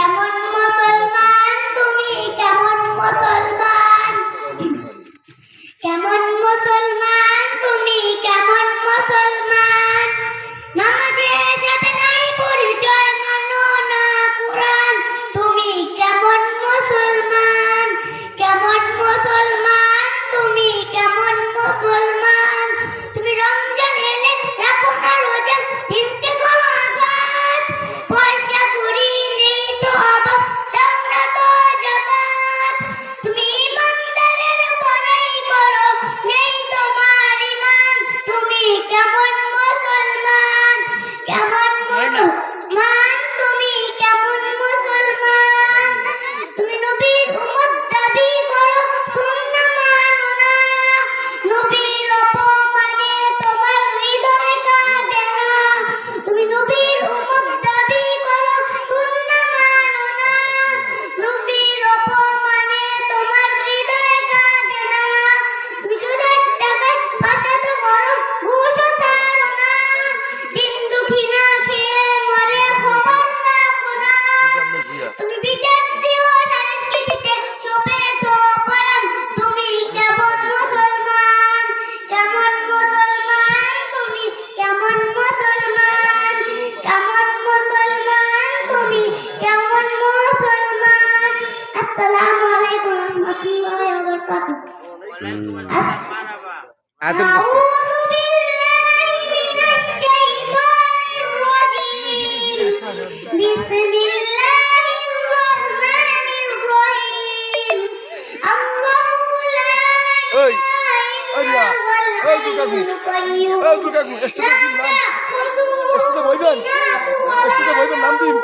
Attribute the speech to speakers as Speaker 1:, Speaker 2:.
Speaker 1: কেমন মুসলমান তুমি, কেমন মুসলমান, কেমন মুসলমান তুমি, কেমন মুসলমান, নামাজের সাথে নাই পরিচয়, মানো না কুরআন, তুমি কেমন মুসলমান, কেমন মুসলমান তুমি, কেমন মুসলমান, তুমি রমজান এলে রাখো না রোজা, দিনকে করো আঘাত, পয়সা করি নেই তো অভাব, দাও না তো জাকাত, তুমি ইমানদারের বড়াই করো, নেই তোমার ঈমান, তুমি কেমন মুসলমান, কেমন মুসলমান তুমি, কেমন মুসলমান, তুমি নবীর উম্মত দাবি করো, সুন্নাহ মানো না, নবীর অপমানে তোমার হৃদয় কাঁদে না, তুমি নবীর উম্মত দাবি করো, সুন্নাহ মানো না, নবীর অপমানে তোমার হৃদয় কাঁদে না, তুমি সুদের টাকায় বাসাত করো, ঘুষও ছাড়ো না, দিন দুঃখী না খেয়ে মরে খবর রাখো না, তুমি বিচার দিও সংস্কৃতিতে শোভেছো পরাণ, তুমি কেমন মুসলমান, কেমন মুসলমান তুমি, কেমন মুসলমান, কেমন মুসলমান তুমি, কেমন মুসলমান। আসসালামু আলাইকুম ওয়া রাহমাতুল্লাহি ওয়া বারাকাতুহু। আউযু বিল্লাহি মিনাশ শাইতানির রাজীম। বিসমিল্লাহির রহমানির রহিম। আল্লাহু লা ইলাহা ইল্লাল্লাহুল হাইয়্যুল কাইয়্যুম।
Speaker 2: নাম দিন।